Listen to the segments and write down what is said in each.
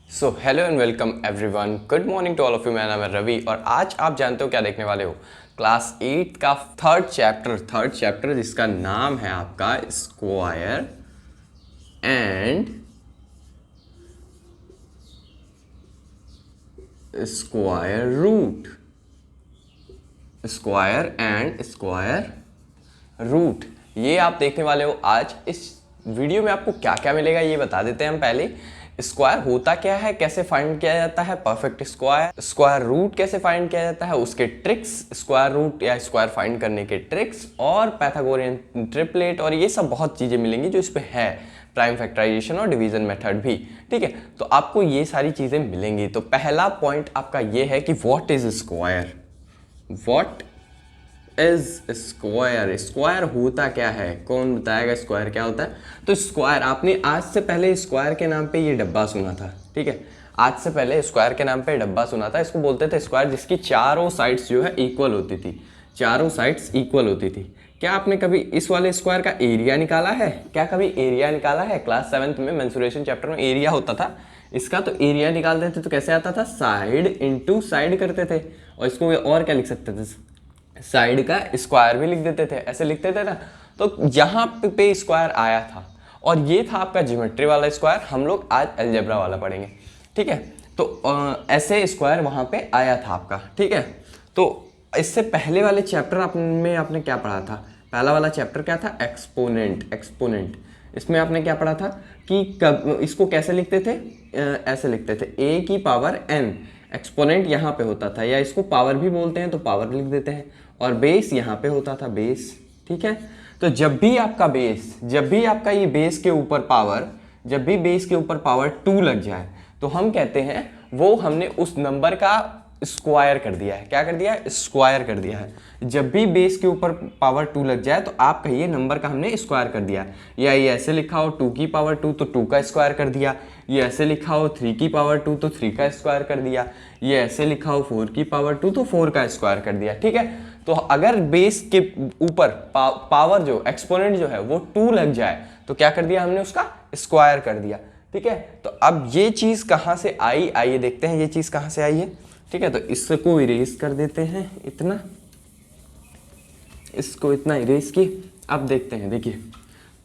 So hello and welcome everyone, good morning to all of you. मेरा नाम है रवि और आज आप जानते हो क्या देखने वाले हो। क्लास 8 का थर्ड चैप्टर जिसका नाम है आपका square and square root. Square root ये आप देखने वाले हो आज। इस वीडियो में आपको क्या क्या मिलेगा ये बता देते हैं हम पहले। स्क्वायर होता क्या है, कैसे फाइंड किया जाता है, परफेक्ट स्क्वायर रूट कैसे फाइंड किया जाता है, उसके ट्रिक्स, स्क्वायर रूट या स्क्वायर फाइंड करने के ट्रिक्स और पैथागोरियन ट्रिपलेट और ये सब बहुत चीज़ें मिलेंगी जो इस पे है, प्राइम फैक्टराइजेशन और डिवीजन मेथड भी। ठीक है, तो आपको ये सारी चीज़ें मिलेंगी। तो पहला पॉइंट आपका ये है कि what is square. What is square, square होता क्या है, कौन बताएगा स्क्वायर क्या होता है। तो स्क्वायर, आपने आज से पहले स्क्वायर के नाम पे ये डब्बा सुना था। ठीक है, आज से पहले स्क्वायर के नाम पे डब्बा सुना था। इसको बोलते थे स्क्वायर जिसकी चारों साइड्स जो है इक्वल होती थी, चारों साइड्स इक्वल होती थी। क्या आपने कभी इस वाले स्क्वायर का एरिया निकाला है? क्या कभी एरिया निकाला है? क्लास 7th में मेंसुरेशन चैप्टर में एरिया होता था इसका। तो एरिया निकालते थे तो कैसे आता था, साइड इंटू साइड करते थे। और इसको और क्या लिख सकते थे, साइड का स्क्वायर भी लिख देते थे, ऐसे लिखते थे ना। तो यहाँ पे स्क्वायर आया था और ये था आपका ज्योमेट्री वाला स्क्वायर। हम लोग आज अलजेब्रा वाला पढ़ेंगे। ठीक है, तो ऐसे स्क्वायर वहाँ पे आया था आपका। ठीक है, तो इससे पहले वाले चैप्टर में आपने क्या पढ़ा था? पहला वाला चैप्टर क्या था, एक्सपोनेंट। इसमें आपने क्या पढ़ा था कि कब इसको कैसे लिखते थे, ऐसे लिखते थे a की पावर n। एक्सपोनेंट यहाँ पे होता था, या इसको पावर भी बोलते हैं तो पावर लिख देते हैं। और बेस यहाँ पे होता था, बेस। ठीक है, तो जब भी आपका ये बेस के ऊपर पावर, जब भी बेस के ऊपर पावर 2 लग जाए तो हम कहते हैं वो हमने उस नंबर का स्क्वायर कर दिया है। क्या कर दिया है? स्क्वायर कर दिया है। जब भी बेस के ऊपर पावर 2 लग जाए तो आप कहिए नंबर का हमने स्क्वायर कर दिया। या ये ऐसे लिखा हो 2 की पावर 2 तो 2 का स्क्वायर कर दिया। ये ऐसे लिखा हो 3 की पावर 2 तो 3 का स्क्वायर कर दिया। ये ऐसे लिखा हो 4 की पावर 2 तो 4 का स्क्वायर कर दिया। ठीक है, तो अगर बेस के ऊपर पावर जो एक्सपोनेंट जो है वो 2 लग जाए तो क्या कर दिया हमने, उसका स्क्वायर कर दिया। ठीक है, तो अब ये चीज कहां से आई, आइए देखते हैं ये चीज कहां से आई है। ठीक है, तो इसको इरेज कर देते हैं, इतना, इसको इतना इरेज की। अब देखते हैं, देखिए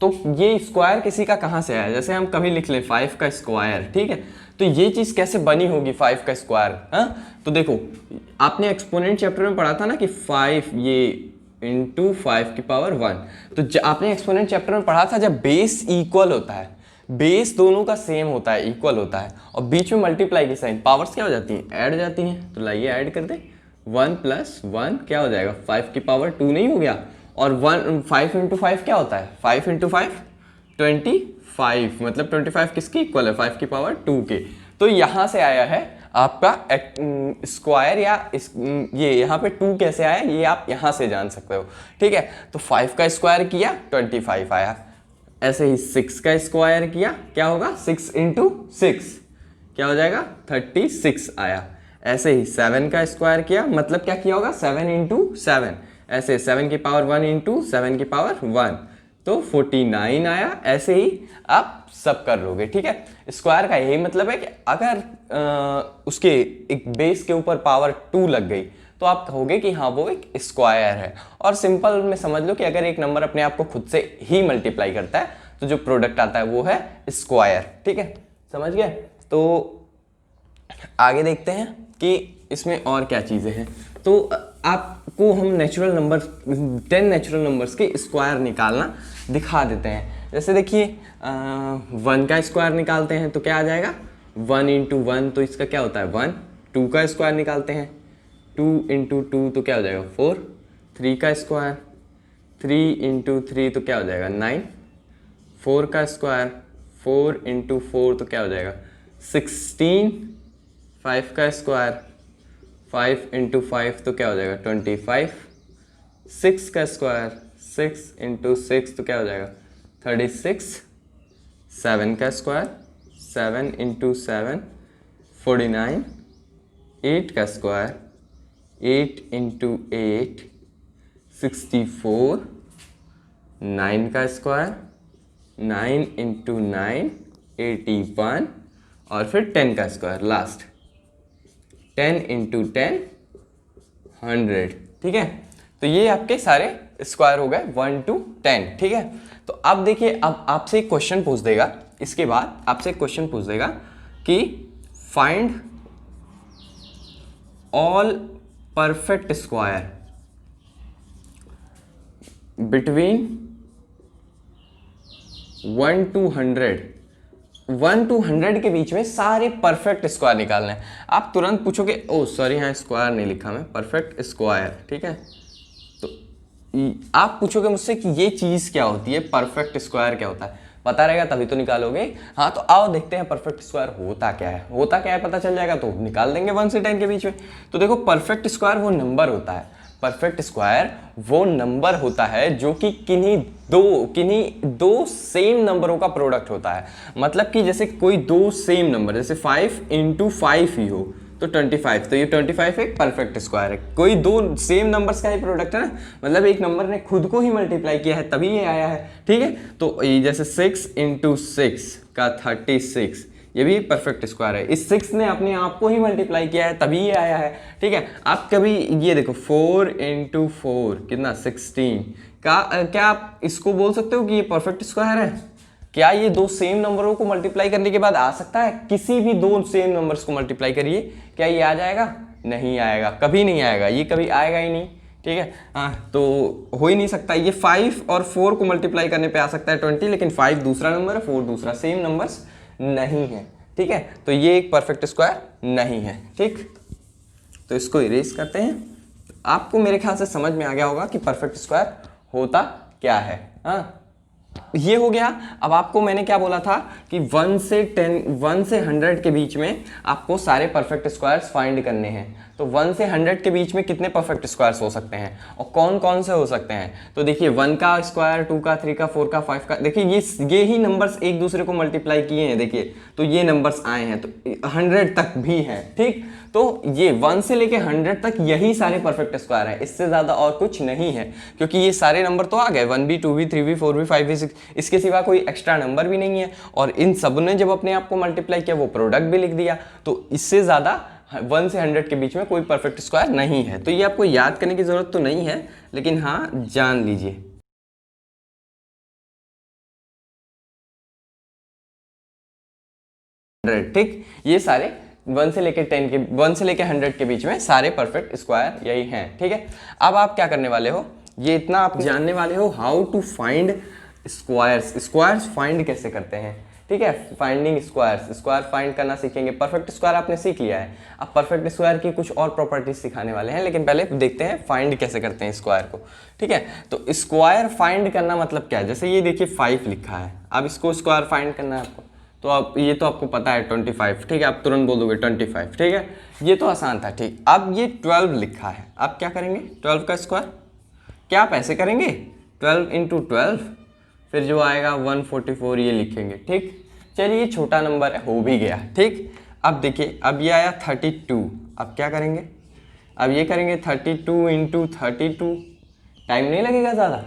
तो ये स्क्वायर किसी का कहां से आया। जैसे हम कभी लिख लें 5 का स्क्वायर। ठीक है, तो ये चीज कैसे बनी होगी 5 का स्क्वायर। हाँ, तो देखो आपने एक्सपोनेंट चैप्टर में पढ़ा था ना कि 5 ये इंटू 5 की पावर 1। तो आपने एक्सपोनेंट चैप्टर में पढ़ा था जब बेस इक्वल होता है, बेस दोनों का सेम होता है, इक्वल होता है, और बीच में मल्टीप्लाई की साइन, पावर्स क्या हो जाती हैं, ऐड जाती हैं। तो लाइए ऐड कर दे, 1 प्लस 1 क्या हो जाएगा, 5 की पावर 2 नहीं हो गया। और 5 इंटू 5 क्या होता है, 5 इंटू 5 25, मतलब 25 किसकी इक्वल है, 5 की पावर 2 के। तो यहाँ से आया है आपका स्क्वायर, या ये यहाँ पे 2 कैसे आया ये आप यहाँ से जान सकते हो। ठीक है, तो 5 का स्क्वायर किया 25 आया। ऐसे ही 6 का स्क्वायर किया, क्या होगा, 6 इंटू 6 क्या हो जाएगा, 36 आया। ऐसे ही 7 का स्क्वायर किया, मतलब क्या किया होगा, 7 इंटू 7। ऐसे 7 की पावर 1 इंटू 7 की पावर 1 तो 49 आया। ऐसे ही आप सब कर लोगे। ठीक है, स्क्वायर का यही मतलब है कि अगर उसके एक बेस के ऊपर पावर 2 लग गई तो आप कहोगे कि हाँ वो एक स्क्वायर है। और सिंपल में समझ लो कि अगर एक नंबर अपने आप को खुद से ही मल्टीप्लाई करता है तो जो प्रोडक्ट आता है वो है स्क्वायर। ठीक है, समझ गए। तो आगे देखते हैं कि इसमें और क्या चीज़ें हैं। तो आपको हम नेचुरल नंबर 10 नेचुरल नंबर्स के स्क्वायर निकालना दिखा देते हैं। जैसे देखिए 1 का स्क्वायर निकालते हैं तो क्या आ जाएगा, 1 इंटू 1 तो इसका क्या होता है 1। 2 का स्क्वायर निकालते हैं, 2 इंटू 2 तो क्या हो जाएगा 4। 3 का स्क्वायर, 3 इंटू 3 तो क्या हो जाएगा 9। 4 का स्क्वायर, 4 इंटू 4 तो क्या हो जाएगा 16। 5 का स्क्वायर, 5 इंटू 5 तो क्या हो जाएगा 25। 6 का स्क्वायर, 6 इंटू 6 तो क्या हो जाएगा 36। 7 का स्क्वायर, 7 इंटू 7 49। 8 का स्क्वायर, 8 इंटू 8 64। 9 का स्क्वायर, 9 इंटू 9 81। और फिर 10 का स्क्वायर लास्ट, 10 इंटू 10 100, ठीक है। तो ये आपके सारे स्क्वायर हो गए 1 to 10, ठीक है। तो अब देखिए, अब आपसे एक क्वेश्चन पूछ देगा, इसके बाद आपसे एक क्वेश्चन पूछ देगा कि find all perfect square between 1 to 100, 1 to 100 के बीच में सारे परफेक्ट स्क्वायर निकालना है। आप तुरंत पूछोगे, ओ सॉरी यहाँ स्क्वायर नहीं लिखा मैं, परफेक्ट स्क्वायर, ठीक है। तो आप पूछोगे मुझसे कि ये चीज़ क्या होती है, परफेक्ट स्क्वायर क्या होता है, पता रहेगा तभी तो निकालोगे। हाँ तो आओ देखते हैं परफेक्ट स्क्वायर होता क्या है, होता क्या है पता चल जाएगा तो निकाल देंगे 1 से 10 के बीच में। तो देखो, परफेक्ट स्क्वायर वो नंबर होता है, परफेक्ट स्क्वायर वो नंबर होता है जो कि किन्हीं दो सेम नंबरों का प्रोडक्ट होता है। मतलब कि जैसे कोई दो सेम नंबर, जैसे 5 इंटू 5 ही हो तो 25, तो ये 25 एक परफेक्ट स्क्वायर है। कोई दो सेम नंबर्स का ही प्रोडक्ट है ना, मतलब एक नंबर ने खुद को ही मल्टीप्लाई किया है तभी ये आया है, ठीक है। तो ये जैसे 6 इंटू 6 का 36, ये भी परफेक्ट स्क्वायर है। इस 6 ने अपने आप को ही मल्टीप्लाई किया है तभी ये आया है, ठीक है। आप कभी ये देखो 4 इंटू 4 कितना 16 का, क्या आप इसको बोल सकते हो कि ये परफेक्ट स्क्वायर है? क्या ये दो सेम नंबरों को मल्टीप्लाई करने के बाद आ सकता है? किसी भी दो सेम नंबर्स को मल्टीप्लाई करिए, क्या ये आ जाएगा? नहीं आएगा, कभी नहीं आएगा, ये कभी आएगा ही नहीं, ठीक है। हाँ तो हो ही नहीं सकता। ये 5 और 4 को मल्टीप्लाई करने पे आ सकता है 20, लेकिन 5 दूसरा नंबर है, 4 दूसरा, सेम नंबर्स नहीं है, ठीक है। तो ये एक परफेक्ट स्क्वायर नहीं है, ठीक। तो इसको इरेज करते हैं। आपको मेरे ख्याल से समझ में आ गया होगा कि परफेक्ट स्क्वायर होता क्या है। हाँ ये हो गया। अब आपको मैंने क्या बोला था कि 1 से 100 के बीच में आपको सारे परफेक्ट स्क्वायर्स फाइंड करने हैं। तो 1 से 100 के बीच में कितने परफेक्ट स्क्वायर्स हो सकते हैं और कौन कौन से हो सकते हैं? तो देखिए 1 का स्क्वायर, 2 का, 3 का, 4 का, 5 का, देखिए ये ही नंबर्स एक दूसरे को मल्टीप्लाई किए हैं, देखिए तो ये नंबर्स आए हैं, तो 100 तक भी हैं, ठीक। तो ये 1 से लेके 100 तक यही सारे परफेक्ट स्क्वायर हैं, इससे ज़्यादा और कुछ नहीं है, क्योंकि ये सारे नंबर तो आ गए 1b 2b 3b 4b 5b 6, इसके सिवा कोई एक्स्ट्रा नंबर भी नहीं है। और इन सब ने जब अपने आप को मल्टीप्लाई किया वो प्रोडक्ट भी लिख दिया, तो इससे ज़्यादा 1 से 100 के बीच में कोई परफेक्ट स्क्वायर नहीं है। तो ये आपको याद करने की ज़रूरत तो नहीं है, लेकिन हाँ जान लीजिए। ठीक, ये सारे 1 से लेके 100 के बीच में सारे परफेक्ट स्क्वायर यही हैं, ठीक है। अब आप क्या करने वाले हो, ये इतना आप जानने वाले हो, how to find squares find कैसे करते हैं, ठीक है। फाइंडिंग स्क्वायर फाइंड करना सीखेंगे। परफेक्ट स्क्वायर आपने सीख लिया है, अब परफेक्ट स्क्वायर की कुछ और प्रॉपर्टीज सिखाने वाले हैं, लेकिन पहले देखते हैं फाइंड कैसे करते हैं स्क्वायर को, ठीक है। तो स्क्वायर फाइंड करना मतलब क्या है, जैसे ये देखिए 5 लिखा है, अब इसको स्क्वायर फाइंड करना है आपको, तो अब ये तो आपको पता है 25, ठीक है, आप तुरंत बोल दोगे 25, ठीक है, ये तो आसान था, ठीक। अब ये 12 लिखा है, अब क्या करेंगे 12 का स्क्वायर, क्या आप ऐसे करेंगे 12 इंटू 12, फिर जो आएगा 144 ये लिखेंगे, ठीक। चलिए छोटा नंबर है, हो भी गया, ठीक। अब देखिए, अब ये आया 32, अब क्या करेंगे, अब ये करेंगे 32 इंटू 32, टाइम नहीं लगेगा ज़्यादा,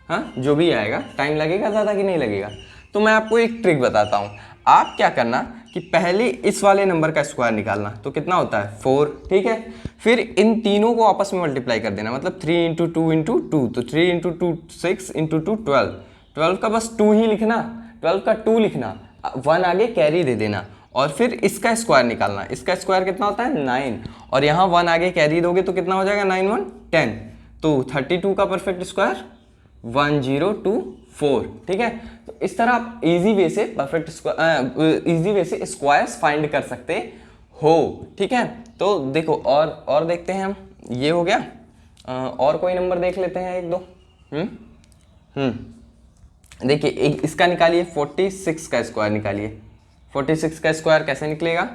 हाँ जो भी आएगा टाइम लगेगा ज़्यादा कि नहीं लगेगा। तो मैं आपको एक ट्रिक बताता हूँ, आप क्या करना कि पहले इस वाले नंबर का स्क्वायर निकालना, तो कितना होता है 4, ठीक है। फिर इन तीनों को आपस में मल्टीप्लाई कर देना, मतलब 3 इंटू 2 इंटू 2, तो 3 इंटू 2 6 इंटू 2 12, 12 का बस 2 ही लिखना, 12 का 2 लिखना, 1 आगे कैरी दे देना, और फिर इसका स्क्वायर निकालना। इसका स्क्वायर कितना होता है 9, और यहाँ 1 आगे कैरी दोगे तो कितना हो जाएगा 9 1 10, तो 32 का परफेक्ट स्क्वायर 1024, ठीक है। तो इस तरह आप इजी वे से स्क्वायर्स फाइंड कर सकते हो, ठीक है। तो देखो और देखते हैं हम, ये हो गया, और कोई नंबर देख लेते हैं एक दो। देखिए इसका निकालिए, 46 का स्क्वायर निकालिए। 46 का स्क्वायर कैसे निकलेगा,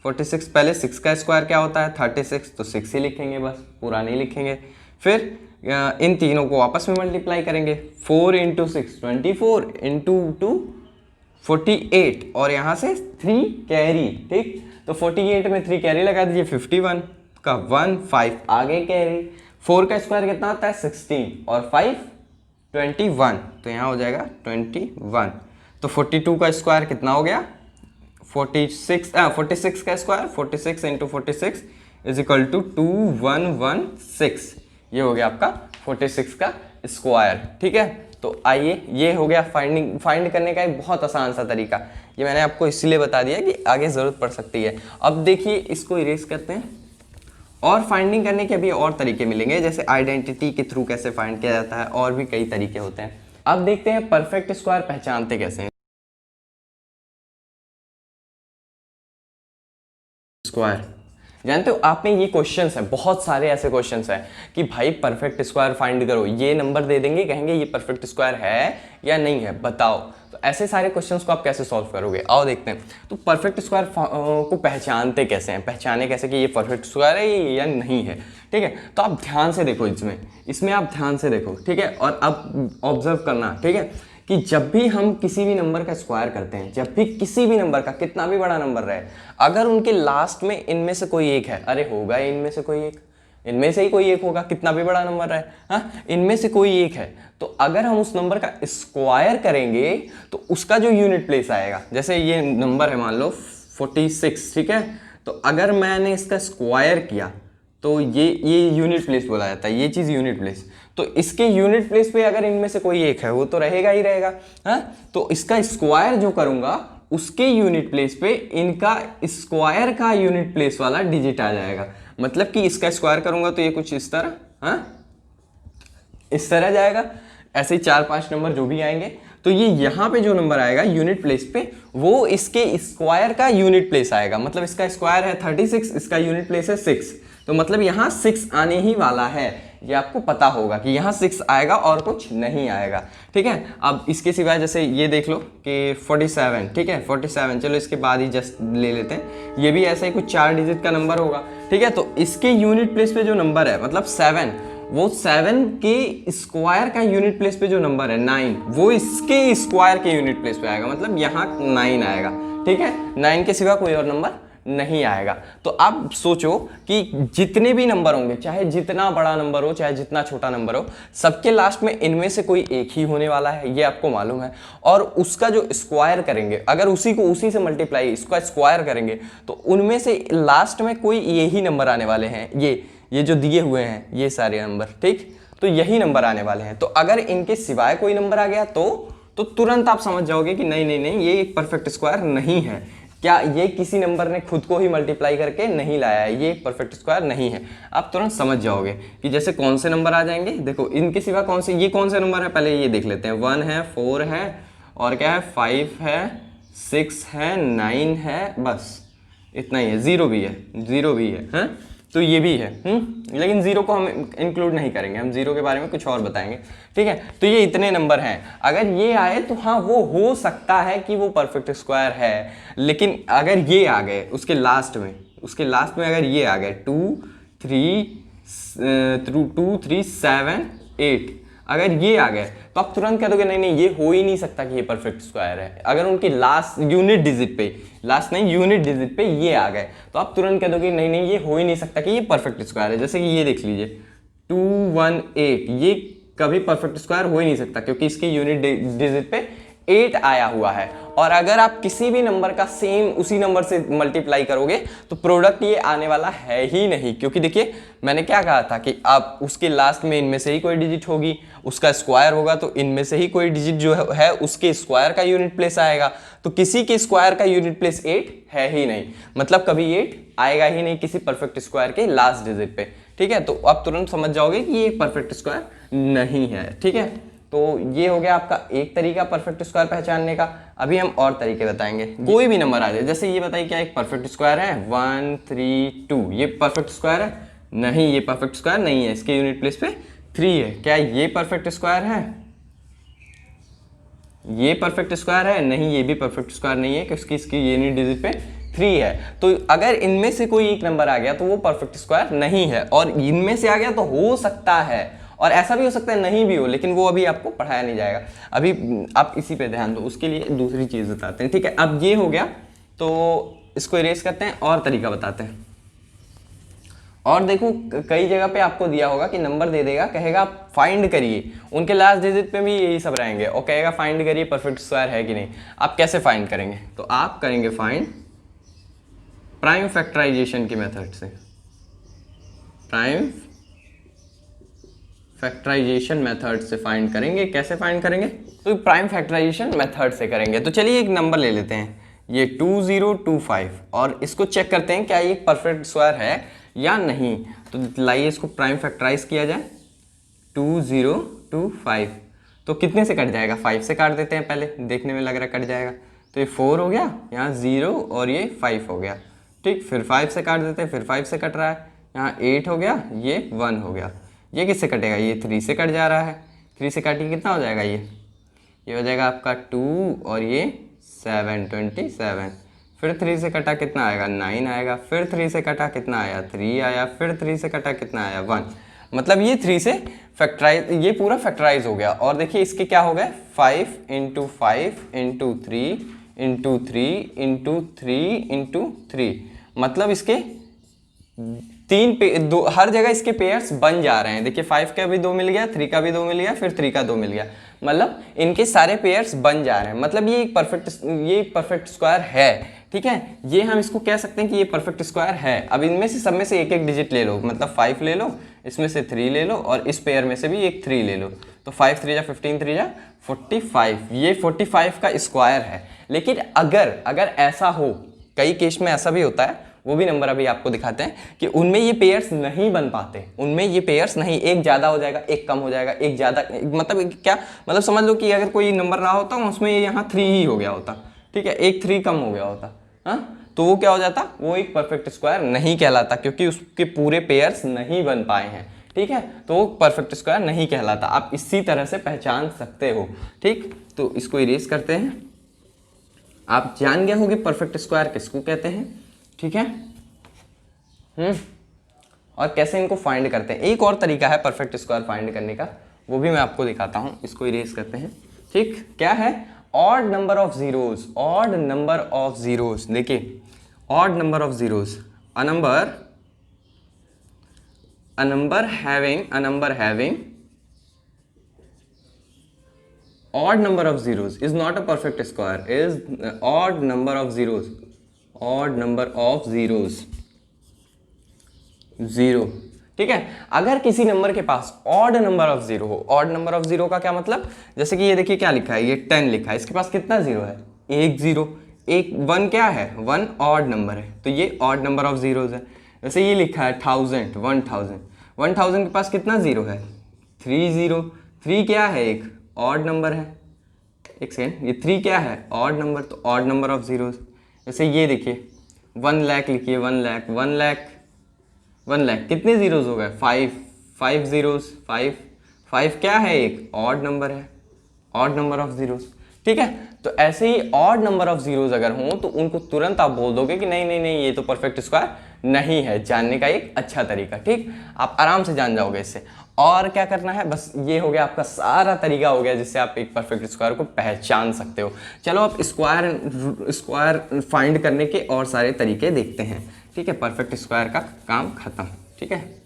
46 पहले 6 का स्क्वायर क्या होता है 36, तो 6 ही लिखेंगे बस, पूरा नहीं लिखेंगे। फिर इन तीनों को आपस में मल्टीप्लाई करेंगे, 4 इंटू 6 24 इंटू 2 48, और यहाँ से 3 कैरी, ठीक। तो 48 में 3 कैरी लगा दीजिए, 51 का 1 5 आगे कैरी, 4 का स्क्वायर कितना होता है 16, और 5 21, तो यहाँ हो जाएगा 21। तो 42 का स्क्वायर कितना हो गया 46 का square, 46 into 46 is equal to 2116। ये हो गया आपका 46 का स्क्वायर। ठीक है, तो आइए, ये हो गया फाइंड करने का एक बहुत आसान सा तरीका। ये मैंने आपको इसलिए बता दिया कि आगे ज़रूरत पड़ सकती है। अब देखिए, इसको इरेज करते हैं और फाइंडिंग करने के अभी और तरीके मिलेंगे, जैसे आइडेंटिटी के थ्रू कैसे फाइंड किया जाता है, और भी कई तरीके होते हैं। अब देखते हैं परफेक्ट स्क्वायर पहचानते कैसे हैं। स्क्वायर जानते हो आप में ये क्वेश्चंस हैं, बहुत सारे ऐसे क्वेश्चंस हैं कि भाई परफेक्ट स्क्वायर फाइंड करो, ये नंबर दे देंगे, कहेंगे ये परफेक्ट स्क्वायर है या नहीं है बताओ। तो ऐसे सारे क्वेश्चंस को आप कैसे सॉल्व करोगे, आओ देखते हैं। तो परफेक्ट स्क्वायर को पहचानते कैसे हैं, पहचाने कैसे कि ये परफेक्ट स्क्वायर है या नहीं है। ठीक है, तो आप ध्यान से देखो, इसमें आप ध्यान से देखो। ठीक है, और अब ऑब्जर्व करना। ठीक है, कि जब भी हम किसी भी नंबर का स्क्वायर करते हैं, जब भी किसी भी नंबर का कितना भी बड़ा नंबर रहे, अगर उनके लास्ट में इनमें से कोई एक है, अरे होगा इनमें से कोई एक, इनमें से ही कोई एक होगा, कितना भी बड़ा नंबर रहे, हाँ इनमें से कोई एक है, तो अगर हम उस नंबर का स्क्वायर करेंगे तो उसका जो यूनिट प्लेस आएगा, जैसे ये नंबर है मान लो 46। ठीक है, तो अगर मैंने इसका स्क्वायर किया तो ये यूनिट प्लेस बोला जाता है, ये चीज़ यूनिट प्लेस। तो इसके यूनिट प्लेस पे अगर इनमें से कोई एक है वो तो रहेगा ही रहेगा, हाँ। तो इसका स्क्वायर जो करूंगा उसके यूनिट प्लेस पे इनका स्क्वायर का यूनिट प्लेस वाला डिजिट आ जाएगा। मतलब कि इसका स्क्वायर करूंगा तो ये कुछ इस तरह, हाँ इस तरह जाएगा। ऐसे ही 4-5 नंबर जो भी आएंगे, तो ये यहाँ पे जो नंबर आएगा यूनिट प्लेस पे, वो इसके स्क्वायर का यूनिट प्लेस आएगा। मतलब इसका स्क्वायर है 36, इसका यूनिट प्लेस है 6, तो मतलब यहाँ 6 आने ही वाला है। ये आपको पता होगा कि यहाँ 6 आएगा और कुछ नहीं आएगा। ठीक है, अब इसके सिवाय जैसे ये देख लो कि 47। ठीक है, 47, चलो इसके बाद ही जस्ट ले लेते हैं, ये भी ऐसा ही कुछ 4 डिजिट का नंबर होगा। ठीक है, तो इसके यूनिट प्लेस पे जो नंबर है मतलब 7, वो 7 के स्क्वायर का यूनिट प्लेस पे जो नंबर है 9, वो इसके स्क्वायर के यूनिट प्लेस पे आएगा। मतलब यहाँ 9 आएगा। ठीक है, 9 के सिवा कोई और नंबर नहीं आएगा। तो आप सोचो कि जितने भी नंबर होंगे, चाहे जितना बड़ा नंबर हो चाहे जितना छोटा नंबर हो, सबके लास्ट में इनमें से कोई एक ही होने वाला है, ये आपको मालूम है। और उसका जो स्क्वायर करेंगे, अगर उसी को उसी से मल्टीप्लाई, इसका स्क्वायर करेंगे, तो उनमें से लास्ट में कोई यही नंबर आने वाले हैं। ये जो दिए हुए हैं ये सारे नंबर, ठीक, तो यही नंबर आने वाले हैं। तो अगर इनके सिवाय कोई नंबर आ गया तो तुरंत आप समझ जाओगे कि नहीं नहीं नहीं, ये एक परफेक्ट स्क्वायर नहीं है। क्या ये किसी नंबर ने खुद को ही मल्टीप्लाई करके नहीं लाया है, ये परफेक्ट स्क्वायर नहीं है। आप तुरंत समझ जाओगे कि जैसे कौन से नंबर आ जाएंगे। देखो इनके सिवा कौन से, ये कौन से नंबर है पहले ये देख लेते हैं। 1 है, 4 है, और क्या है 5 है, 6 है, 9 है, बस इतना ही है। 0 भी है, 0 भी है, हाँ? तो ये भी है, लेकिन 0 को हम इंक्लूड नहीं करेंगे, हम 0 के बारे में कुछ और बताएंगे। ठीक है, तो ये इतने नंबर हैं। अगर ये आए तो हाँ वो हो सकता है कि वो परफेक्ट स्क्वायर है, लेकिन अगर ये आ गए उसके लास्ट में अगर ये आ गए 2 3 7 8, अगर ये आ गए तो आप तुरंत कह दोगे नहीं नहीं ये हो ही नहीं सकता कि ये परफेक्ट स्क्वायर है। अगर उनकी लास्ट यूनिट डिजिट पे, लास्ट नहीं यूनिट डिजिट पे ये आ गए तो आप तुरंत कह दोगे नहीं नहीं ये हो ही नहीं सकता कि ये परफेक्ट स्क्वायर है। जैसे कि ये देख लीजिए 218, ये कभी परफेक्ट स्क्वायर हो ही नहीं सकता क्योंकि इसकी यूनिट डिजिट पे 8 आया हुआ है। और अगर आप किसी भी नंबर का सेम उसी नंबर से मल्टीप्लाई करोगे तो प्रोडक्ट ये आने वाला है ही नहीं, क्योंकि देखिए मैंने क्या कहा था कि आप उसके लास्ट में इनमें से ही कोई डिजिट होगी, उसका स्क्वायर होगा तो इनमें से ही कोई डिजिट जो है उसके स्क्वायर का यूनिट प्लेस आएगा। तो किसी के स्क्वायर का यूनिट प्लेस 8 है ही नहीं, मतलब कभी 8 आएगा ही नहीं किसी परफेक्ट स्क्वायर के लास्ट डिजिट पे। ठीक है, तो आप तुरंत समझ जाओगे कि ये परफेक्ट स्क्वायर नहीं है। ठीक है, तो ये हो गया आपका एक तरीका परफेक्ट स्क्वायर पहचानने का। अभी हम और तरीके बताएंगे। कोई भी नंबर आ जाए, जैसे ये बताइए क्या एक परफेक्ट स्क्वायर है 1 3 2, ये परफेक्ट स्क्वायर है? नहीं, ये परफेक्ट स्क्वायर नहीं है, इसके यूनिट प्लेस पे 3 है। क्या ये परफेक्ट स्क्वायर है? ये परफेक्ट स्क्वायर है? नहीं, ये भी परफेक्ट स्क्वायर नहीं है क्योंकि इसकी यूनिट डिजिट पे 3 है। तो अगर इनमें से कोई एक नंबर आ गया तो वो परफेक्ट स्क्वायर नहीं है, और इनमें से आ गया तो हो सकता है, और ऐसा भी हो सकता है नहीं भी हो, लेकिन वो अभी आपको पढ़ाया नहीं जाएगा। अभी आप इसी पे ध्यान दो, उसके लिए दूसरी चीज़ बताते हैं। ठीक है, अब ये हो गया तो इसको इरेज करते हैं और तरीका बताते हैं। और देखो कई जगह पे आपको दिया होगा कि नंबर दे देगा, कहेगा फाइंड करिए, उनके लास्ट डिजिट पे भी यही सब रहेंगे और कहेगा फाइंड करिए परफेक्ट स्क्वायर है कि नहीं। आप कैसे फाइंड करेंगे? तो आप करेंगे फाइंड प्राइम फैक्टराइजेशन की मेथड से, प्राइम फैक्टराइजेशन मेथड से फाइंड करेंगे। कैसे फाइंड करेंगे? तो प्राइम फैक्टराइजेशन मेथड से करेंगे। तो चलिए एक नंबर ले लेते हैं, ये 2025, और इसको चेक करते हैं क्या ये परफेक्ट स्क्वायर है या नहीं। तो लाइए इसको प्राइम फैक्टराइज किया जाए। 2025 तो कितने से कट जाएगा? 5 से काट देते हैं, पहले देखने में लग रहा है कट जाएगा। तो ये 4 हो गया, यहाँ 0 और ये 5 हो गया, ठीक। फिर 5 से काट देते हैं, फिर 5 से कट रहा है, यहाँ 8 हो गया, ये 1 हो गया। ये किससे कटेगा? ये 3 से कट जा रहा है। 3 से काटिए कितना हो जाएगा? ये हो जाएगा आपका 2 और ये 7, 27। फिर 3 से कटा कितना आएगा? 9 आएगा। फिर 3 से कटा कितना आया? 3 आया। फिर 3 से कटा कितना आया? 1। मतलब ये 3 से फैक्टराइज, ये पूरा फैक्टराइज हो गया। और देखिए इसके क्या हो गए? 5 × 5 × 3 × 3 × 3 × 3। मतलब इसके हर जगह इसके पेयर्स बन जा रहे हैं। देखिए 5 का भी 2 मिल गया, 3 का भी 2 मिल गया, फिर 3 का 2 मिल गया। मतलब इनके सारे पेयर्स बन जा रहे हैं। मतलब ये एक परफेक्ट स्क्वायर है, ठीक है। ये हम इसको कह सकते हैं कि ये परफेक्ट स्क्वायर है। अब इनमें से सब में से एक एक डिजिट ले लो, मतलब 5 ले लो, इसमें से 3 ले लो, और इस पेयर में से भी एक 3 ले लो। तो 5 3 जा 15, 3 जा 45। ये 45 का स्क्वायर है। लेकिन अगर ऐसा हो, कई केस में ऐसा भी होता है, वो भी नंबर अभी आपको दिखाते हैं कि उनमें ये पेयर्स नहीं बन पाते। उनमें ये पेयर्स नहीं, एक ज़्यादा हो जाएगा, एक कम हो जाएगा, एक ज़्यादा, मतलब क्या, मतलब समझ लो कि अगर कोई नंबर ना होता उसमें ये यहाँ 3 ही हो गया होता, ठीक है, एक 3 कम हो गया होता, हाँ, तो वो क्या हो जाता? वो एक परफेक्ट स्क्वायर नहीं कहलाता, क्योंकि उसके पूरे पेयर्स नहीं बन पाए हैं, ठीक है। तो वो परफेक्ट स्क्वायर नहीं कहलाता। आप इसी तरह से पहचान सकते हो, ठीक। तो इसको इरेज करते हैं। आप जान गए होंगे परफेक्ट स्क्वायर किसको कहते हैं, ठीक है। और कैसे इनको फाइंड करते हैं। एक और तरीका है परफेक्ट स्क्वायर फाइंड करने का, वो भी मैं आपको दिखाता हूं। इसको इरेज करते हैं, ठीक। क्या है? Odd number of zeros. Odd number of zeros, देखिए odd number of zeros, a number having odd number of zeros is not a perfect square, is odd number of zeros, zero, ठीक है। अगर किसी नंबर के पास odd number of zero हो, odd number of zero का क्या मतलब? जैसे कि ये देखिए क्या लिखा है, ये 10 लिखा है, इसके पास कितना जीरो है? एक जीरो। एक 1 क्या है? 1 ऑड नंबर है, तो ये ऑड नंबर ऑफ जीरोज है। जैसे ये लिखा है 1000, 1000 के पास कितना जीरो है? 3 जीरो। 3 क्या है? एक ऑड नंबर है। एक सेकेंड, ये 3 क्या है? ऑड नंबर, तो ऑड नंबर ऑफ जीरोज। जैसे ये देखिए 1 लाख लिखिए, 1 लाख कितने जीरोज हो गए? 5 जीरोज। 5 क्या है? एक ऑड नंबर है, ऑड नंबर ऑफ जीरोज, ठीक है। तो ऐसे ही ऑड नंबर ऑफ जीरोज अगर हों तो उनको तुरंत आप बोल दोगे कि नहीं नहीं नहीं, ये तो परफेक्ट स्क्वायर नहीं है। जानने का एक अच्छा तरीका, ठीक। आप आराम से जान जाओगे इससे। और क्या करना है? बस ये हो गया आपका सारा तरीका हो गया जिससे आप एक परफेक्ट स्क्वायर को पहचान सकते हो। चलो अब स्क्वायर फाइंड करने के और सारे तरीके देखते हैं, ठीक है। परफेक्ट स्क्वायर का काम खत्म, ठीक है।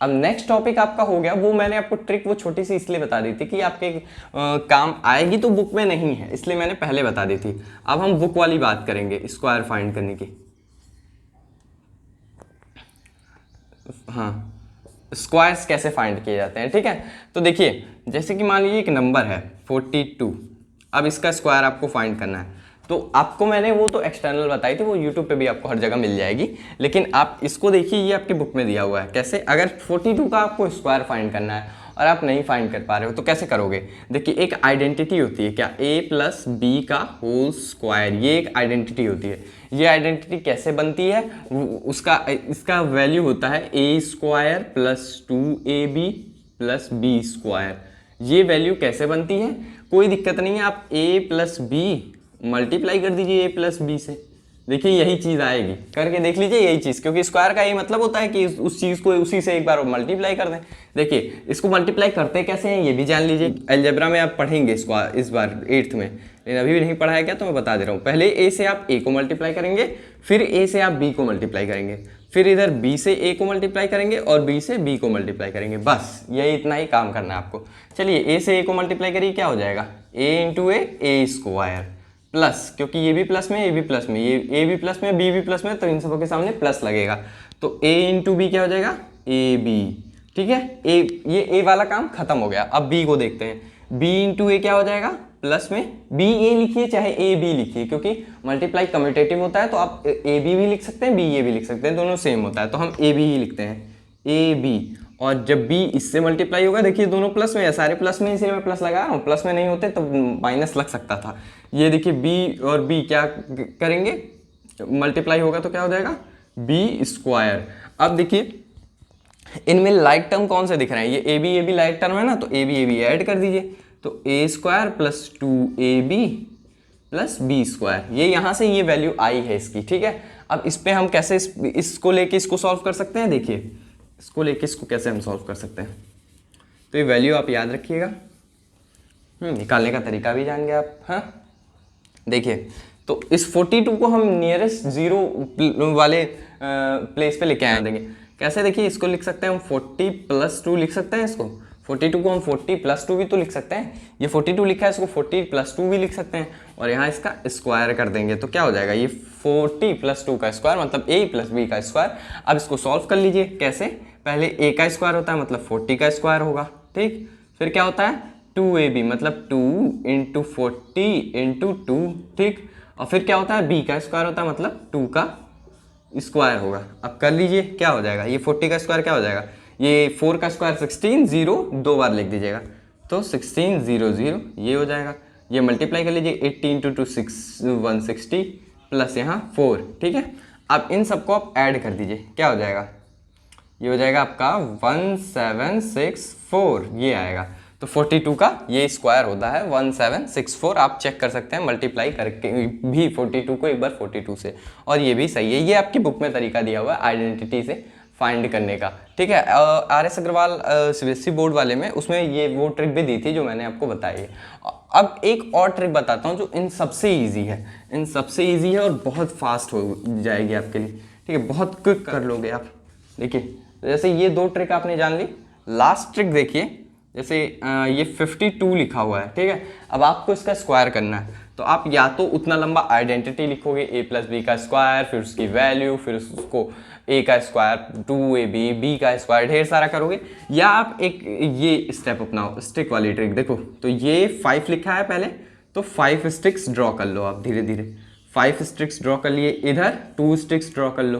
अब नेक्स्ट टॉपिक आपका हो गया, वो मैंने आपको ट्रिक वो छोटी सी इसलिए बता दी थी कि आपके काम आएगी, तो बुक में नहीं है, इसलिए मैंने पहले बता दी थी। अब हम बुक वाली बात करेंगे स्क्वायर फाइंड करने की। हाँ, स्क्वायर्स कैसे फाइंड किए जाते हैं, ठीक है। तो देखिए जैसे कि मान लीजिए एक नंबर है 42, अब इसका स्क्वायर आपको फाइंड करना है। तो आपको मैंने वो तो एक्सटर्नल बताई थी, वो यूट्यूब पे भी आपको हर जगह मिल जाएगी, लेकिन आप इसको देखिए, ये आपकी बुक में दिया हुआ है। कैसे? अगर 42 का आपको स्क्वायर फाइंड करना है और आप नहीं फाइंड कर पा रहे हो तो कैसे करोगे? देखिए एक आइडेंटिटी होती है, क्या? a+b का होल स्क्वायर, ये एक आइडेंटिटी होती है। ये आइडेंटिटी कैसे बनती है? इसका वैल्यू होता है a² + 2ab + b²। ये वैल्यू कैसे बनती है? कोई दिक्कत नहीं है, आप a + b मल्टीप्लाई कर दीजिए a + b से, देखिए यही चीज़ आएगी। करके देख लीजिए यही चीज़, क्योंकि स्क्वायर का ये मतलब होता है कि उस चीज़ को उसी से एक बार मल्टीप्लाई कर दें। देखिए इसको मल्टीप्लाई करते कैसे हैं ये भी जान लीजिए। अलजेब्रा में आप पढ़ेंगे इस बार 8th में, लेकिन अभी भी नहीं पढ़ाया क्या तो मैं बता दे रहा हूँ। पहले a से आप a को मल्टीप्लाई करेंगे, फिर a से आप b को मल्टीप्लाई करेंगे, फिर इधर b से a को मल्टीप्लाई करेंगे और b से b को मल्टीप्लाई करेंगे। बस यही इतना ही काम करना है आपको। चलिए a से a को मल्टीप्लाई करिए, क्या हो जाएगा? a × a, a²। प्लस, क्योंकि ये भी प्लस में, ये भी प्लस में, ये ए भी प्लस में, बी भी प्लस में, तो इन सबों के सामने प्लस लगेगा। तो ए इंटू बी क्या हो जाएगा, ए बी। ठीक है, ये ए वाला काम खत्म हो गया। अब बी को देखते हैं। बी इंटू ए क्या हो जाएगा, प्लस में बी ए लिखिए चाहे ए बी लिखिए, क्योंकि मल्टीप्लाई कम्यूटेटिव होता है, तो आप ए बी भी लिख सकते हैं, बी ए भी लिख सकते हैं, दोनों सेम होता है, तो हम ए बी ही लिखते हैं, ए बी। और जब b इससे मल्टीप्लाई होगा, देखिए दोनों प्लस में है, सारे प्लस में, इसलिए मैं प्लस लगा रहा हूँ, प्लस में नहीं होते तो माइनस लग सकता था। ये देखिए b और b क्या करेंगे, मल्टीप्लाई होगा तो क्या हो जाएगा, b स्क्वायर। अब देखिए इनमें लाइक टर्म कौन से दिख रहे हैं, ये ए बी लाइक टर्म है ना, तो ए बी ऐड कर दीजिए, तो A square plus 2ab plus B square. ये यहाँ से ये वैल्यू आई है इसकी। ठीक है, अब इस पे हम कैसे इसको लेके इसको सॉल्व कर सकते हैं, देखिए इसको लेके इसको कैसे हम सॉल्व कर सकते हैं। तो ये वैल्यू आप याद रखिएगा, निकालने का तरीका भी जान गए आप। हाँ देखिए, तो इस 42 को हम नियरेस्ट जीरो वाले प्लेस पे लेके आए देंगे। कैसे, देखिए इसको लिख सकते हैं हम 40 प्लस 2 लिख सकते हैं, इसको 42 को हम 40 प्लस 2 भी तो लिख सकते हैं। ये 42 लिखा है, इसको 40 प्लस 2 भी लिख सकते हैं, और यहाँ इसका स्क्वायर कर देंगे तो क्या हो जाएगा, ये 40 प्लस 2 का स्क्वायर मतलब a प्लस बी का स्क्वायर। अब इसको सॉल्व कर लीजिए। कैसे, पहले a का स्क्वायर होता है मतलब 40 का स्क्वायर होगा। ठीक, फिर क्या होता है 2ab मतलब 2 इंटू 40 इंटू 2। ठीक, और फिर क्या होता है b का स्क्वायर होता है मतलब 2 का स्क्वायर होगा। अब कर लीजिए क्या हो जाएगा, ये 40 का स्क्वायर क्या हो जाएगा, ये 4 का स्क्वायर 16, 0 दो बार लिख दीजिएगा, तो 16 0 0 ये हो जाएगा। ये मल्टीप्लाई कर लीजिए, 80 इंटू 2 160 प्लस यहाँ 4। ठीक है, अब इन सबको आप ऐड कर दीजिए, क्या हो जाएगा, ये हो जाएगा आपका 1764 ये आएगा। तो 42 का ये स्क्वायर होता है 1764। आप चेक कर सकते हैं मल्टीप्लाई करके भी 42 को एक बार 42 से, और ये भी सही है। ये आपकी बुक में तरीका दिया हुआ है आइडेंटिटी से फाइंड करने का। ठीक है, RS अग्रवाल CBSE बोर्ड वाले में उसमें ये वो ट्रिक भी दी थी जो मैंने आपको बताई है। अब एक और ट्रिक बताता हूँ जो इन सबसे ईजी है, इन सबसे ईजी है और बहुत फास्ट हो जाएगी आपके लिए। ठीक है, बहुत क्विक कर लोगे आप। देखिए जैसे ये दो ट्रिक आपने जान ली, लास्ट ट्रिक देखिए, जैसे ये 52 लिखा हुआ है। ठीक है, अब आपको इसका स्क्वायर करना है, तो आप या तो उतना लंबा आइडेंटिटी लिखोगे a प्लस बी का स्क्वायर, फिर उसकी वैल्यू, फिर उसको a का स्क्वायर 2ab b का स्क्वायर ढेर सारा करोगे, या आप एक ये स्टेप अपनाओ, स्टिक वाली ट्रिक। देखो तो ये 5 लिखा है पहले, तो 5 स्टिक्स ड्रॉ कर लो आप धीरे धीरे। 5 स्टिक्स ड्रॉ कर लिए, इधर 2 स्टिक्स ड्रॉ कर लो।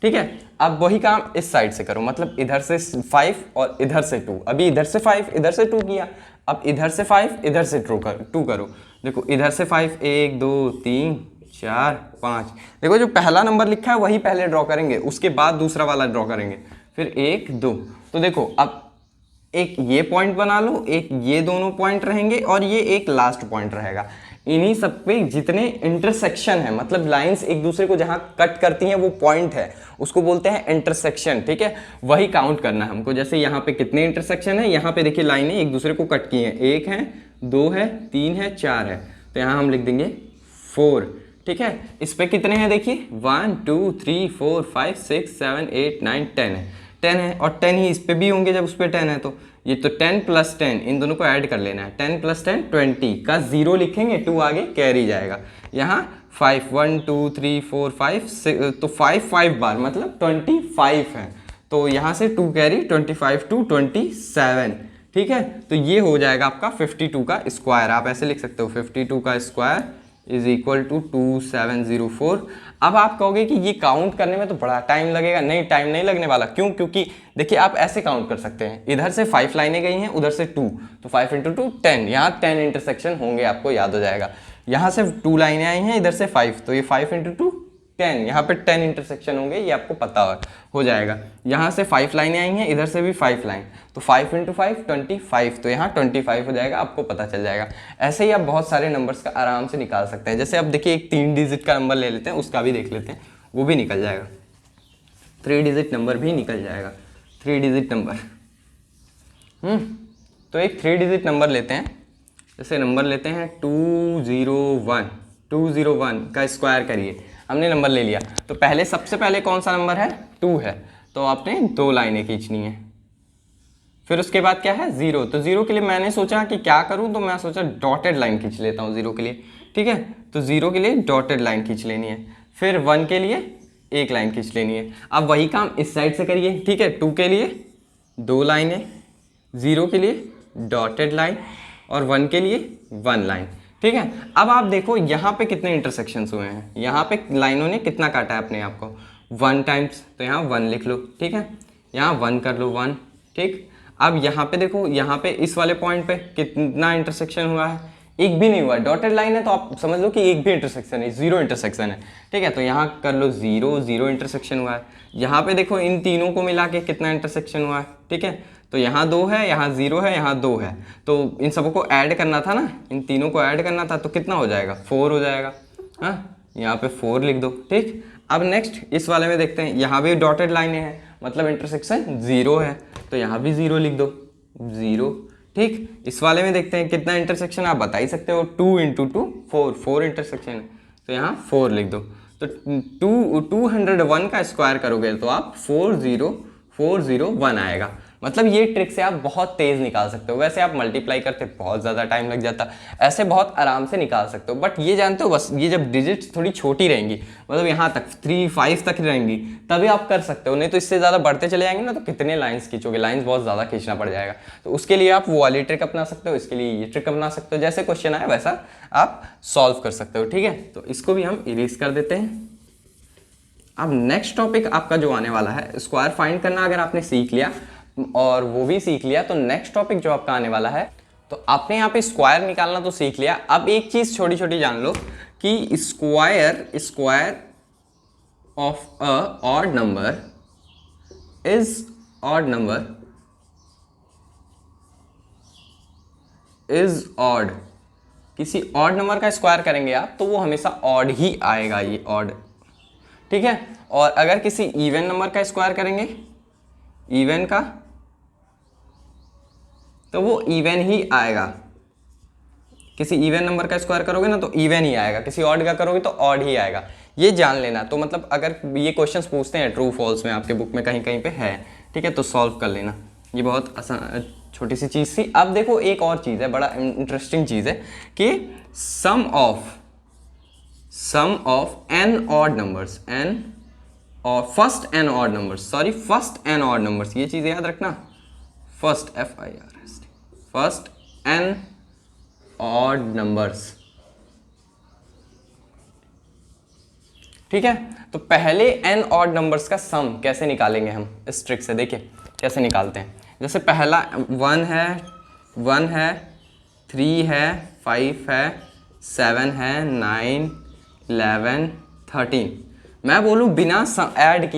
ठीक है, अब वही काम इस साइड से करो, मतलब इधर से 5 और इधर से 2। अभी इधर से 5 इधर से 2 किया, अब इधर से 5 इधर से 2 करो। देखो इधर से 5 1 2 3 4 5। देखो जो पहला नंबर लिखा है वही पहले ड्रॉ करेंगे, उसके बाद दूसरा वाला ड्रॉ करेंगे, फिर 1 2। तो देखो अब एक ये पॉइंट बना लो, एक ये दोनों पॉइंट रहेंगे, और ये एक लास्ट पॉइंट रहेगा। इन्हीं सब पे जितने इंटरसेक्शन है, मतलब लाइंस एक दूसरे को जहां कट करती हैं वो पॉइंट है, उसको बोलते हैं इंटरसेक्शन। ठीक है, वही काउंट करना है हमको। जैसे यहाँ पे कितने इंटरसेक्शन है, यहाँ पे देखिए लाइनें एक दूसरे को कट की हैं, 1 है 2 है 3 है 4 है, तो यहाँ हम लिख देंगे 4। ठीक है, इस पे कितने हैं देखिए 1 2 3 4 5 6 7 8 9 10 है, 10 है, और 10 ही इस पे भी होंगे जब उस पर 10 है। तो ये तो 10 प्लस 10 इन दोनों को ऐड कर लेना है, 10 प्लस 10 20 का 0 लिखेंगे, 2 आगे कैरी जाएगा। यहाँ 5 1 2 3 4 5 6, तो 5 बार मतलब 25 है, तो यहाँ से 2 कैरी 25 टू 27। ठीक है, तो ये हो जाएगा आपका 52 का स्क्वायर। आप ऐसे लिख सकते हो 52 का स्क्वायर इज इक्वल टू 2704। अब आप कहोगे कि ये काउंट करने में तो बड़ा टाइम लगेगा। नहीं, टाइम नहीं लगने वाला। क्यों? क्योंकि देखिए आप ऐसे काउंट कर सकते हैं, इधर से 5 लाइनें गई हैं, उधर से 2, तो 5 इंटू 2 10, यहाँ 10 इंटरसेक्शन होंगे, आपको याद हो जाएगा। यहाँ से 2 लाइनें आई हैं, इधर से 5, तो ये 5 इंटू 2 10, यहाँ पे 10 इंटरसेक्शन होंगे, ये आपको पता हो जाएगा। यहाँ से 5 लाइनें आई हैं, इधर से भी 5 लाइन, तो 5 इंटू 5 25, तो यहाँ 25 हो जाएगा, आपको पता चल जाएगा। ऐसे ही आप बहुत सारे नंबर्स का आराम से निकाल सकते हैं। जैसे अब देखिए एक 3 डिजिट का नंबर ले लेते हैं, उसका भी देख लेते हैं, वो भी निकल जाएगा। 3 डिजिट नंबर भी निकल जाएगा, 3 डिजिट नंबर। तो एक 3 डिजिट नंबर लेते हैं। जैसे नंबर लेते हैं 201, 201 का स्क्वायर करिए। हमने नंबर ले लिया, तो पहले सबसे पहले कौन सा नंबर है? 2 है, तो आपने 2 लाइनें खींचनी है। फिर उसके बाद क्या है? 0, तो 0 के लिए मैंने सोचा कि क्या करूं, तो मैं सोचा डॉटेड लाइन खींच लेता हूं 0 के लिए। ठीक है। तो 0 के लिए डॉटेड लाइन खींच लेनी है, फिर 1 के लिए एक लाइन खींच लेनी है। अब वही काम इस साइड से करिए, ठीक है। 2 के लिए 2 लाइनें, 0 के लिए डॉटेड लाइन और 1 के लिए 1 लाइन, ठीक है। अब आप देखो यहाँ पे कितने इंटरसेक्शंस हुए हैं, यहाँ पे लाइनों ने कितना काटा है अपने आप को, 1 टाइम्स, तो यहाँ 1 लिख लो, ठीक है। यहाँ 1 कर लो, 1, ठीक। अब यहाँ पे देखो, यहाँ पे इस वाले पॉइंट पे कितना इंटरसेक्शन हुआ है, एक भी नहीं हुआ। डॉटेड लाइन है तो आप समझ लो कि एक भी इंटरसेक्शन है, 0 इंटरसेक्शन है, ठीक है। तो यहाँ कर लो 0, 0 इंटरसेक्शन हुआ है। यहाँ पे देखो इन तीनों को मिला के कितना इंटरसेक्शन हुआ है, ठीक है। तो यहाँ 2 है, यहाँ 0 है, यहाँ 2 है, तो इन सबको ऐड करना था ना, इन तीनों को ऐड करना था, तो कितना हो जाएगा, 4 हो जाएगा। हाँ, यहाँ पे 4 लिख दो, ठीक। अब नेक्स्ट इस वाले में देखते हैं, यहाँ भी डॉटेड लाइनें हैं, मतलब इंटरसेक्शन 0 है, तो यहाँ भी 0 लिख दो, 0, ठीक। इस वाले में देखते हैं कितना इंटरसेक्शन, आप बता ही सकते हो, 2 × 2 4, 4 इंटरसेक्शन है, तो यहाँ 4 लिख दो। तो 201 का स्क्वायर करोगे तो आप 40401 आएगा। मतलब ये ट्रिक से आप बहुत तेज़ निकाल सकते हो। वैसे आप मल्टीप्लाई करते बहुत ज़्यादा टाइम लग जाता, ऐसे बहुत आराम से निकाल सकते हो। बट ये जानते हो, बस ये जब डिजिट्स थोड़ी छोटी रहेंगी, मतलब यहाँ तक 3, 5 तक रहेंगी, तभी आप कर सकते हो। नहीं तो इससे ज़्यादा बढ़ते चले जाएंगे ना, तो कितने लाइन्स खींचोगे, लाइन्स बहुत ज़्यादा खींचना पड़ जाएगा। तो उसके लिए आप वो वाली ट्रिक अपना सकते हो, इसके लिए ये ट्रिक अपना सकते हो। जैसे क्वेश्चन आए वैसा आप सॉल्व कर सकते हो, ठीक है। तो इसको भी हम इरेज कर देते हैं। अब नेक्स्ट टॉपिक आपका जो आने वाला है, स्क्वायर फाइंड करना अगर आपने सीख लिया और वो भी सीख लिया, तो नेक्स्ट टॉपिक जो आपका आने वाला है, तो आपने यहाँ पे स्क्वायर निकालना तो सीख लिया। अब एक चीज़ छोटी छोटी जान लो कि square of a odd number is odd. किसी ऑड नंबर का स्क्वायर करेंगे आप तो वो हमेशा ऑड ही आएगा, ये ऑड, ठीक है। और अगर किसी इवन नंबर का स्क्वायर करेंगे, इवन का, तो वो इवन ही आएगा। किसी इवन नंबर का स्क्वायर करोगे ना तो इवन ही आएगा, किसी ऑड का करोगे तो ऑड ही आएगा, ये जान लेना। तो मतलब अगर ये क्वेश्चंस पूछते हैं ट्रू फॉल्स में, आपके बुक में कहीं कहीं पे है, ठीक है, तो सॉल्व कर लेना। ये बहुत आसान छोटी सी चीज़ थी। अब देखो एक और चीज़ है, बड़ा इंटरेस्टिंग चीज़ है कि sum of N odd numbers, first N odd numbers, ये चीज़ याद रखना, फर्स्ट एन ऑड नंबर्स, ठीक है। तो पहले एन ऑड नंबर्स का सम कैसे निकालेंगे हम इस ट्रिक से, देखिए कैसे निकालते हैं। जैसे पहला 1 है, 3 है, 5 है, 7 है, 9, 11, 13। मैं बोलूँ बिना ऐड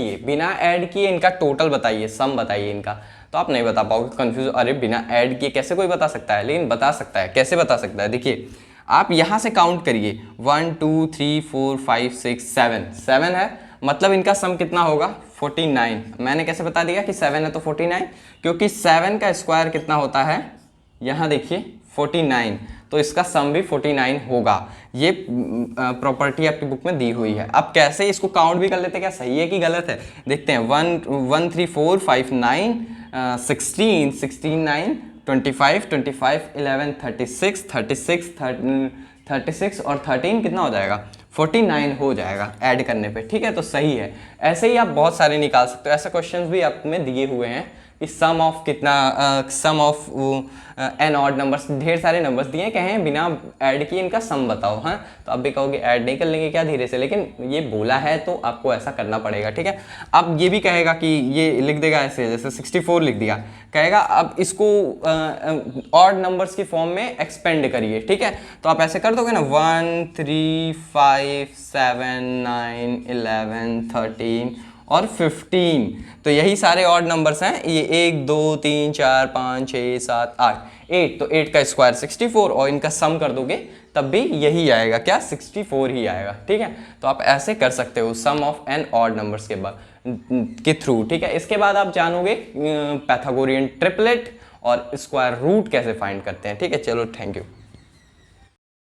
किए इनका टोटल बताइए, सम बताइए इनका, तो आप नहीं बता पाओगे, कंफ्यूज, अरे बिना ऐड किए कैसे कोई बता सकता है, लेकिन बता सकता है। कैसे बता सकता है, देखिए आप यहाँ से काउंट करिए, 1 2 3 4 5 6 7 है, मतलब इनका सम कितना होगा, 49। मैंने कैसे बता दिया कि 7 है तो 49, क्योंकि 7 का स्क्वायर कितना होता है, यहाँ देखिए 49, तो इसका सम भी 49 होगा। ये प्रॉपर्टी आपकी बुक में दी हुई है। अब कैसे इसको काउंट भी कर लेते हैं, क्या सही है कि गलत है, देखते हैं। 1 3 4 5 9 16 16 9 25 25 11 36 और 13 कितना हो जाएगा, 49 हो जाएगा ऐड करने पे, ठीक है। तो सही है। ऐसे ही आप बहुत सारे निकाल सकते हो। ऐसे क्वेश्चंस भी आप में दिए हुए हैं कि sum of N odd numbers, ढेर सारे नंबर्स दिए, कहें बिना ऐड किए इनका सम बताओ। हाँ, तो आप भी कहोगे ऐड नहीं कर लेंगे क्या धीरे से, लेकिन ये बोला है तो आपको ऐसा करना पड़ेगा, ठीक है। अब ये भी कहेगा कि ये लिख देगा ऐसे, जैसे 64 लिख दिया, कहेगा अब इसको ऑड नंबर्स की फॉर्म में एक्सपेंड करिए, ठीक है। तो आप ऐसे कर दोगे ना, 1 3 5 7 9 11 13 और 15, तो यही सारे ऑड नंबर्स हैं। ये 1 2 3 4 5 6 7 8, तो 8 का स्क्वायर 64 और इनका सम कर दोगे तब भी यही आएगा, क्या, 64 ही आएगा, ठीक है। तो आप ऐसे कर सकते हो सम ऑफ एन ऑड नंबर्स के थ्रू, ठीक है। इसके बाद आप जानोगे पाइथागोरियन ट्रिपलेट और स्क्वायर रूट कैसे फाइंड करते हैं, ठीक है। चलो, थैंक यू।